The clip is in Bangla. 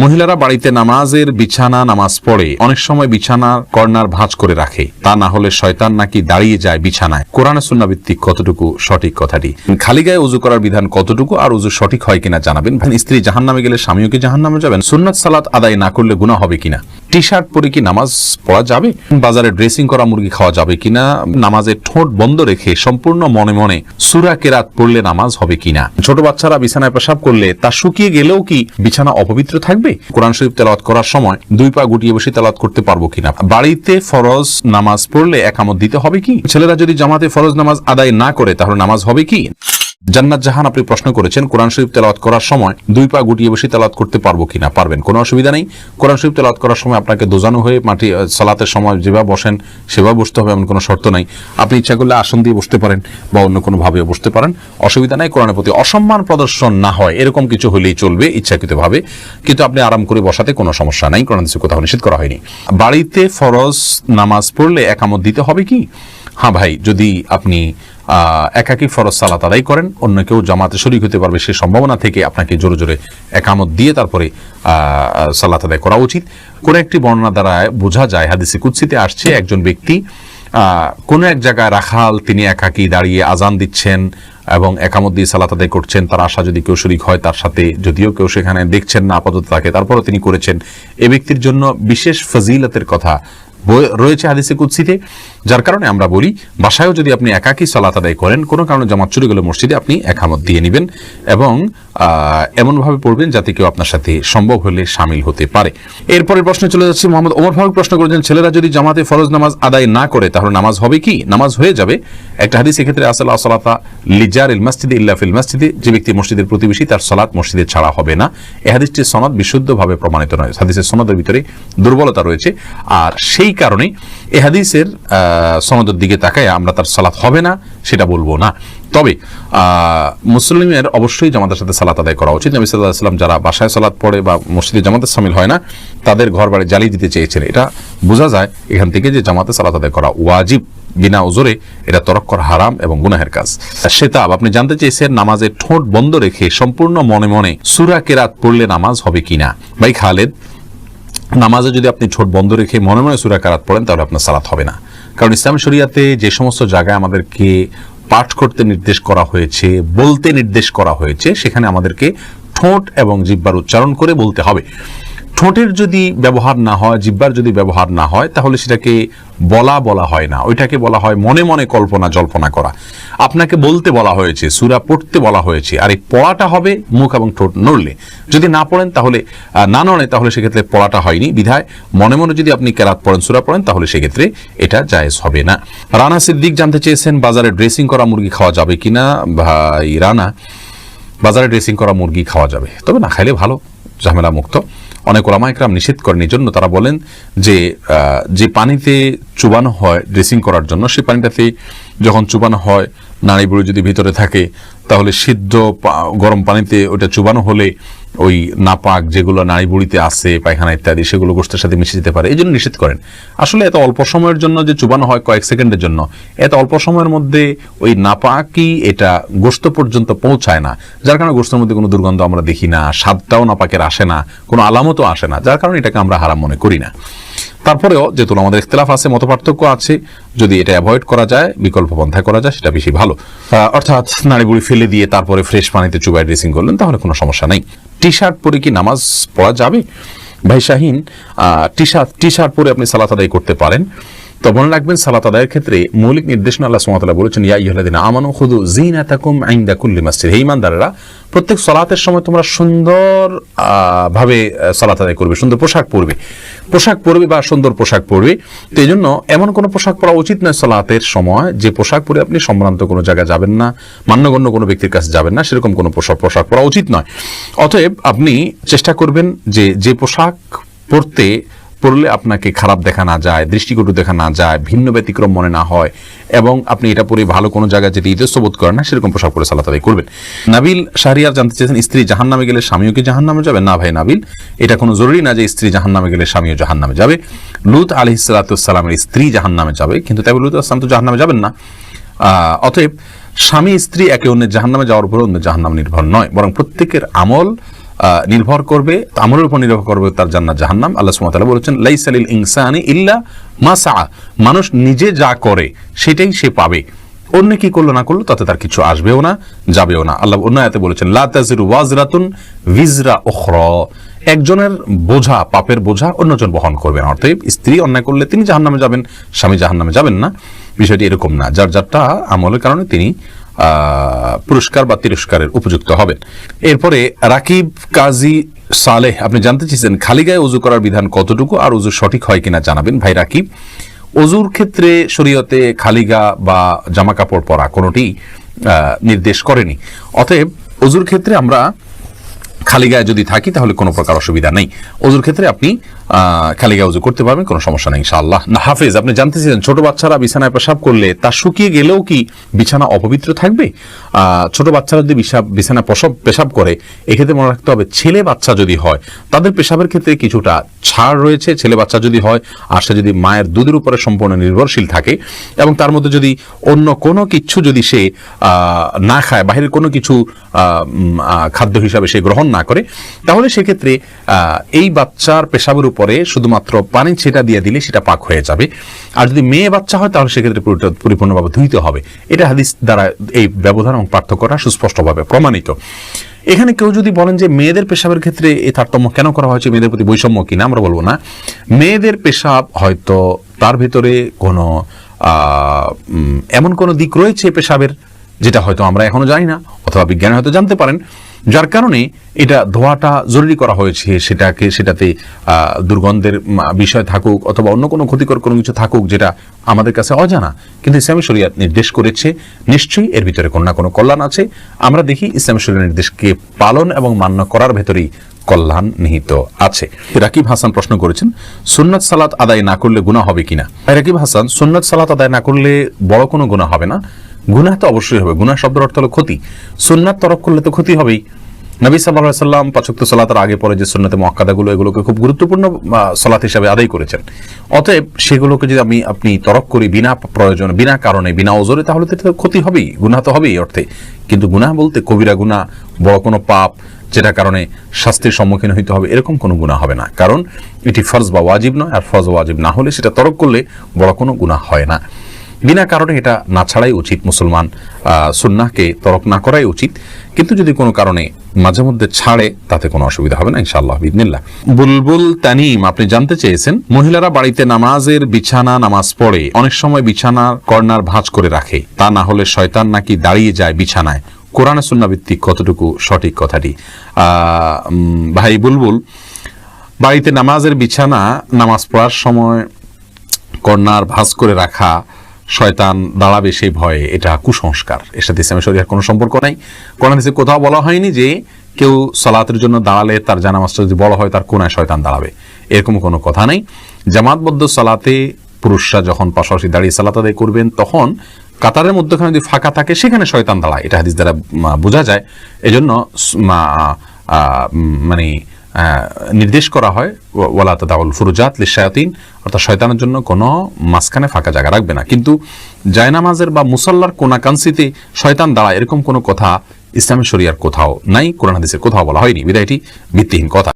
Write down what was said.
মহিলারা বাড়িতে নামাজের বিছানা নামাজ পড়ে অনেক সময় বিছানার কর্নার ভাঁজ করে রাখে, তা না হলে শয়তান নাকি দাঁড়িয়ে যায় বিছানায়। কোরআন সুন্নাহ ভিত্তিক কতটুকু সঠিক কথাটি? খালি গায়ে উযু করার বিধান কতটুকু আর উযু সঠিক হয় কিনা জানাবেন। স্ত্রী জাহান্নামে গেলে স্বামীও কি জাহান্নামে যাবেন? সুন্নাত সালাত আদায় না করলে গুনাহ হবে কিনা? টি শার্ট পরে কি নামাজ পড়া যাবে? বাজারে ড্রেসিং করা মুরগি খাওয়া যাবে কিনা? নামাজে ঠোঁট বন্ধ রেখে সম্পূর্ণ মনে মনে সূরা কেরাত পড়লে নামাজ হবে কিনা? ছোট বাচ্চারা বিছানায় পেশাব করলে তা শুকিয়ে গেলেও কি বিছানা অপবিত্র থাকবে? কোরআন শরীফ তেলাওয়াত করার সময় দুই পা গুটিয়ে বসে তেলাওয়াত করতে পারবো কিনা? বাড়িতে ফরজ নামাজ পড়লে একামত দিতে হবে কি? ছেলেরা যদি জামাতে ফরজ নামাজ আদায় না করে তাহলে নামাজ হবে কি? জান্নাত জাহান আপনি প্রশ্ন করেছেন, কোরআন শরীফ তেলাওয়াত করার সময় দুই পা গুটিয়ে বসে তেলাওয়াত করতে পারবো কিনা? পারবেন, কোনো অসুবিধা নেই। কোরআন শরীফ তেলাওয়াত করার সময় আপনাকে দোজানো হয়ে মাটি সালাতের সময় যেভাবে বসেন সেভাবে বসতে হবে এমন কোনো শর্ত নাই। আপনি ইচ্ছা করলে আসন দিয়ে বসতে পারেন বা অন্য কোনো ভাবেও বসতে পারেন, অসুবিধা নাই। কোরআনের প্রতি অসম্মান প্রদর্শন না হয় এরকম কিছু হলেই চলবে ইচ্ছাকৃতভাবে, কিন্তু আপনি আরাম করে বসাতে কোনো সমস্যা নাই, কোরআন থেকে কোথাও নিষেধ করা হয়নি। বাড়িতে ফরজ নামাজ পড়লে একামত দিতে হবে কি? হ্যাঁ ভাই, যদি আপনি একাকী ফরজ সালাত আদায় করেন, অন্য কেউ জামাতে শরীক হতে পারবে সে সম্ভাবনা থেকে আপনাকে জোরে জোরে একামত দিয়ে তারপরে সালাত আদায় করা উচিত। কোন একটি বর্ণনা দ্বারা বোঝা যায়, হাদিসে কুদসিতে আসছে, একজন ব্যক্তি কোনো এক জায়গায় রাখাল, তিনি একাকী দাঁড়িয়ে আজান দিচ্ছেন এবং একামত দিয়ে সালাত আদায় করছেন। তার আশা যদি কেউ শরীক হয় তার সাথে, যদিও কেউ সেখানে দেখছেন না আপাতত তাকে, তারপরও তিনি করেছেন, এ ব্যক্তির জন্য বিশেষ ফজিলতের কথা রয়েছে হাদিসে কুদসিতে। যার কারণে আমরা বলি, বাসায়ও যদি আপনি একাকী সালাত আদায় করেন, কোনো কারণে জামাত চলে গেলে মসজিদে আপনি একামত দিয়ে নেবেন এবং এমনভাবে পড়বেন যাতে কেউ আপনার সাথে সম্ভব হলে শামিল হতে পারে। এরপরের প্রশ্নে চলে যাচ্ছে, মোহাম্মদ ওমর ফারুক প্রশ্ন করেছেন, ছেলেরা যদি জামাতে ফরজ নামাজ আদায় না করে তাহলে নামাজ হবে কি? নামাজ হয়ে যাবে। একটা হাদিস এক্ষেত্রে আসে, লা সালাতা লিজারিল মাসজিদি ইল্লা ফিল মাসজিদি, যে ব্যক্তি মসজিদের প্রতিবেশী তার সালাত মসজিদে ছাড়া হবে না। এই হাদিসটির সনদ বিশুদ্ধভাবে প্রমাণিত নয়, হাদিসের সনদের ভিতরে দুর্বলতা রয়েছে, আর সেই কারণে এই হাদিসের সনদের দিকে তাকায় আমরা তার সালাত হবে না সেটা বলবো না। তবে মুসলিমের অবশ্যই জামাতের সাথে সালাত আদায় করা উচিত। নবী সাল্লাল্লাহু আলাইহি ওয়াসাল্লাম যারা বাসায় সালাত পড়ে বা মসজিদে জামাতে শামিল হয় না তাদের ঘর বাড়ি জ্বালিয়ে দিতে চেয়েছেন। এটা বোঝা যায় এখান থেকে যে জামাতে সালাত আদায় করা ওয়াজিব, বিনা উজরে এটা তরক করা হারাম এবং গুনাহের কাজ। সেতাব আপনি জানতে চেয়েছেন, নামাজে ঠোঁট বন্ধ রেখে সম্পূর্ণ মনে মনে সূরা কেরাত পড়লে নামাজ হবে কিনা? ভাই খালেদ, নামাজে যদি আপনি ঠোঁট বন্ধ রেখে মনে মনে সূরা কেরাত পড়েন তাহলে আপনার সালাত হবে না। কারণ ইসলাম শরিয়াতে যে সমস্ত জায়গায় আমাদেরকে পাঠ করতে নির্দেশ করা হয়েছে, বলতে নির্দেশ করা হয়েছে, সেখানে আমাদেরকে ঠোঁট এবং জিহ্বার উচ্চারণ করে বলতে হবে। ঠোঁটের যদি ব্যবহার না হয়, জিহ্বার যদি ব্যবহার না হয়, তাহলে সেটাকে বলা হয় না, ওইটাকে বলা হয় মনে মনে কল্পনা জল্পনা করা। আপনাকে বলতে বলা হয়েছে, সূরা পড়তে বলা হয়েছে, আর এই পড়াটা হবে মুখ এবং ঠোঁট নড়লে। যদি না পড়েন তাহলে, না নড়ে তাহলে সেক্ষেত্রে পড়াটা হয়নি। বিধায় মনে মনে যদি আপনি কেরাত পড়েন, সূরা পড়েন, তাহলে সেক্ষেত্রে এটা জায়েজ হবে না। রানা সিদ্দিক জানতে চেয়েছেন, বাজারে ড্রেসিং করা মুরগি খাওয়া যাবে কিনা? ভাই রানা, বাজারে ড্রেসিং করা মুরগি খাওয়া যাবে, তবে না খাইলে ভালো, ঝামেলা মুক্ত। অনেক ওলামা ইকরাম নিষেধ করেন, এই জন্য তারা বলেন যে পানিতে চুবানো হয় ড্রেসিং করার জন্য, সেই পানিটাতে যখন চুবানো হয় নাড়ি বুড়ি যদি ভিতরে থাকে, তাহলে সিদ্ধ গরম পানিতে ওটা চুবানো হলে ওই নাপাক যেগুলো নাড়ি বুড়িতে আছে, পায়খানা ইত্যাদি, সেগুলো গোশতের সাথে মিশে যেতে পারে, এই জন্য নিষেধ করেন। আসলে এত অল্প সময়ের জন্য যে চুবানো হয়, কয়েক সেকেন্ডের জন্য, এত অল্প সময়ের মধ্যে ওই নাপাকই এটা গোশত পর্যন্ত পৌঁছায় না, যার কারণে গোশতের মধ্যে কোনো দুর্গন্ধ আমরা দেখি না, স্বাদটাও নাপাকের আসে না, কোনো আলামতও আসে না, যার কারণে এটাকে আমরা হারাম মনে করি না। তারপরেও যেহেতু আমাদের ইখতিলাফ আছে, মতপার্থক্য আছে, যদি এটা অ্যাভয়েড করা যায়, বিকল্প পন্থায় করা যায়, সেটা বেশি ভালো। অর্থাৎ নাড়িবুড়ি ফেলে দিয়ে তারপরে ফ্রেশ পানিতে চুবাই ড্রেসিং করলেন, তাহলে কোনো সমস্যা নেই। টি শার্ট পরে কি নামাজ পড়া যাবে? ভাই শাহিন, টি শার্ট পরে আপনি সালাত আদায় করতে পারেন, তো মনে রাখবেন সালাত আদায়ের ক্ষেত্রে মৌলিক নির্দেশনা আল্লাহ সুবহানাহু ওয়া তাআলা বলেছেন, ইয়া আইয়ুহাল্লাযীনা আমানু খুযু যিনাতাকুম ইনদা কুল্লি মাসজিদ, হে ঈমানদাররা, প্রত্যেক সালাতের সময় তোমরা সুন্দর ভাবে সালাত আদায় করবে, সুন্দর পোশাক পরবে বা সুন্দর পোশাক পরবে। তো এই জন্য এমন কোনো পোশাক পরা উচিত নয় সালাতের সময় যে পোশাক পরে আপনি সম্ভ্রান্ত কোনো জায়গায় যাবেন না, মান্যগণ্য কোনো ব্যক্তির কাছে যাবেন না, সেরকম কোনো পোশাক পরা উচিত নয়। অতএব আপনি চেষ্টা করবেন যে পোশাক পড়লে আপনাকে খারাপ দেখা না যায়, দৃষ্টিকটু দেখা না যায়, ভিন্ন ব্যতিক্রম মনে না হয়, এবং আপনি এটা পরে ভালো কোনো জায়গায় যেতে ইতস্ত বোধ করেন না, সেরকম পোশাক পরে সালাত আদায় করবেন। নাবিল শাহরিয়ার জানতে চেয়েছেন, স্ত্রী জাহান্নামে গেলে স্বামীও কি জাহান্নামে যাবে? না ভাই নাবিল, এটা কোনো জরুরি না যে স্ত্রী জাহান্নামে গেলে স্বামীও জাহান্নামে যাবে। লূত আলাইহিস সালাতু ওয়াস সালামের স্ত্রী জাহান্নামে যাবে, কিন্তু তাই লূত আলাইহিস সালাম তো জাহান্নামে যাবেন না। অতএব স্বামী স্ত্রী একে অন্যের জাহান্নামে যাওয়ার উপর অন্য জাহান্নাম নির্ভর নয়, বরং প্রত্যেকের আমল নির্ভর করবে, আমলের উপর নির্ভর করবে তার জান্নাত জাহান্নাম। আল্লাহ সুবহানাহু ওয়া তাআলা বলেছেন লাইসা লিল ইনসানি ইল্লা মা সাআ, মানুষ নিজে যা করে সেটাই সে পাবে, অন্য কি করলো না করলো তাতে তার কিছু আসবেও না যাবেও না। আল্লাহ অন্য আয়াতে বলেছেন লা তাজিরু ওয়াজরাতুন ভিজরা উখরা, একজনের বোঝা পাপের বোঝা অন্যজন বহন করবে না। অর্থাৎ স্ত্রী অন্যায় করলে তিনি জাহান্নামে যাবেন, স্বামী জাহান্নামে যাবেন না, বিষয়টি এরকম না। যার যারটা আমলের কারণে তিনি পুরস্কার বা তিরস্কারের উপযুক্ত হবেন। এরপরে রাকিব কাজী সালেহ আপনি জানতে চেয়েছেন খালি গায়ে ওযু করার বিধান কতটুকু আর ওযু সঠিক হয় কিনা জানাবেন। ভাই রাকিব, ওযুর ক্ষেত্রে শরীয়তে খালি গা বা জামা কাপড় পরা কোনোটি নির্দেশ করেনি। অতএব ওযুর ক্ষেত্রে আমরা খালি গায়ে যদি থাকি তাহলে কোনো প্রকার অসুবিধা নেই। ওযুর ক্ষেত্রে আপনি খালি গায়ে ওযু করতে পারবেন, কোনো সমস্যা নেই ইনশাআল্লাহ। না হাফেজ, আপনি জানতে চেয়েছেন ছোট বাচ্চারা বিছানায় পেশাব করলে তা শুকিয়ে গেলেও কি বিছানা অপবিত্র থাকবে? ছোট বাচ্চারা যদি বিছানায় পেশাব করে, এক্ষেত্রে মনে রাখতে হবে ছেলে বাচ্চা যদি হয় তাদের পেশাবের ক্ষেত্রে কিছুটা ছাড় রয়েছে। ছেলে বাচ্চা যদি হয় আর সে যদি মায়ের দুধের উপরে সম্পূর্ণ নির্ভরশীল থাকে এবং তার মধ্যে যদি অন্য কোনো কিছু যদি সে না খায়, বাহিরের কোনো কিছু খাদ্য হিসাবে সে গ্রহণ না করে, তাহলে সেক্ষেত্রে এই বাচ্চার পেশাবের উপরে শুধুমাত্র পানি ছেটা দিয়ে দিলে সেটা পাক হয়ে যাবে। আর যদি মেয়ে বাচ্চা হয় তাহলে সেক্ষেত্রে পরিপূর্ণভাবে ধুইতে হবে। এটা হাদিস দ্বারা এই ব্যবধান এবং পার্থক্যটা সুস্পষ্টভাবে প্রমাণিত। এখানে কেউ যদি বলেন যে মেয়েদের পেশাবের ক্ষেত্রে এই তারতম্য কেন করা হয়েছে, মেয়েদের প্রতি বৈষম্য কিনা, আমরা বলবো না। মেয়েদের পেশাব হয়তো তার ভিতরে কোনো এমন কোনো দিক রয়েছে পেশাবের যেটা হয়তো আমরা এখনো জানি না, অথবা বিজ্ঞানী হয়তো জানতে পারেন, যার কারণে এটা ধোয়াটা জরুরি করা হয়েছে। সেটাতে দুর্গন্ধের বিষয় থাকুক অথবা অন্য কোনো ক্ষতিকর কোনো কিছু থাকুক যেটা আমাদের কাছে অজানা, কিন্তু ইসলামী শরীয়ত নির্দেশ করেছে, নিশ্চয়ই এর ভিতরে কোনো না কোনো কল্যাণ আছে। আমরা দেখি ইসলামী শরীয়তের নির্দেশকে পালন এবং মান্য করার ভেতরেই কল্যাণ নিহিত আছে। রাকিব হাসান প্রশ্ন করেছেন সুন্নাত সালাত আদায় না করলে গুনাহ হবে কিনা। রাকিব হাসান, সুন্নাত সালাত আদায় না করলে বড় কোনো গুনাহ হবে না। গুনাহ তো অবশ্যই হবে, গুনাহ শব্দের অর্থ হলো ক্ষতি। সুন্নাত তরক করলে তো ক্ষতি হবেই। নবী সাল্লাল্লাহু আলাইহি সাল্লাম ৫ ওয়াক্ত সালাতের আগে পরে যে সুন্নাতে মুআক্কাদাগুলো, এগুলোকে খুব গুরুত্বপূর্ণ সালাত হিসেবে আদায় করেছেন। অতএব সেগুলোকে যদি আপনি তরক করি বিনা প্রয়োজন, বিনা কারণে, বিনা ওজরে, তাহলে তো ক্ষতি হবেই, গুনাহ তো হবেই অর্থে। কিন্তু গুনাহ বলতে কবিরা গুনাহ, বড় কোনো পাপ যেটা কারণে শাস্তির সম্মুখীন হইতে হবে, এরকম কোনো গুনাহ হবে না। কারণ এটি ফরজ বা ওয়াজিব নয়, আর ফরজ ওয়াজিব না হলে সেটা তরক করলে বড় কোনো গুনাহ হয় না। বিনা কারণে এটা না ছাড়াই উচিত, মুসলমান সুন্নাহকে তরক না করাই উচিত। কিন্তু যদি কোনো কারণে মাঝে মধ্যে ছাড়ে তাতে কোনো অসুবিধা হবে না ইনশাআল্লাহ বিইذনিল্লাহ। বুলবুল তানিম আপনি জানতে চেয়েছেন মহিলারা বাড়িতে নামাজ পড়ে অনেক সময় বিছানার কর্নার ভাঁজ করে রাখে, তা না হলে শয়তান নাকি দাঁড়িয়ে যায় বিছানায়, কোরআন ও সুন্নাহ ভিত্তিক কতটুকু সঠিক কথাটি? ভাই বুলবুল, বাড়িতে নামাজ পড়ার সময় কর্নার ভাঁজ করে রাখা, শয়তান দাঁড়াবে সেই ভয়ে, এটা কুসংস্কার। এর সাথে ইসলামের শরীয়তের কোনো সম্পর্ক নাই। কোরআন হাদিসে কোথাও বলা হয়নি যে কেউ সালাতের জন্য দাঁড়ালে তার জানামাজটা যদি বড় হয় তার কোনায় শয়তান দাঁড়াবে, এরকম কোনো কথা নেই। জামাতবদ্ধ সালাতে পুরুষরা যখন পাশাপাশি দাঁড়িয়ে সালাত আদায় করবেন তখন কাতারের মধ্যখানে যদি ফাঁকা থাকে সেখানে শয়তান দাঁড়ায়, এটা হাদিস দ্বারা বোঝা যায়। এজন্য মানে নির্দেশ করা হয় ওয়ালা তাদাউল ফুরুজাত লিশায়াতিন, অর্থাৎ শয়তানের জন্য কোনো মাঝখানে ফাঁকা জায়গা রাখবে না। কিন্তু জায়নামাজের বা মুসাল্লার কোনাকাঞ্চিতে শয়তান দাঁড়ায়, এরকম কোনো কথা ইসলামের শরিয়ার কোথাও নাই, কোরআন হাদিসের কোথাও বলা হয়নি, বিধায় এটি ভিত্তিহীন কথা।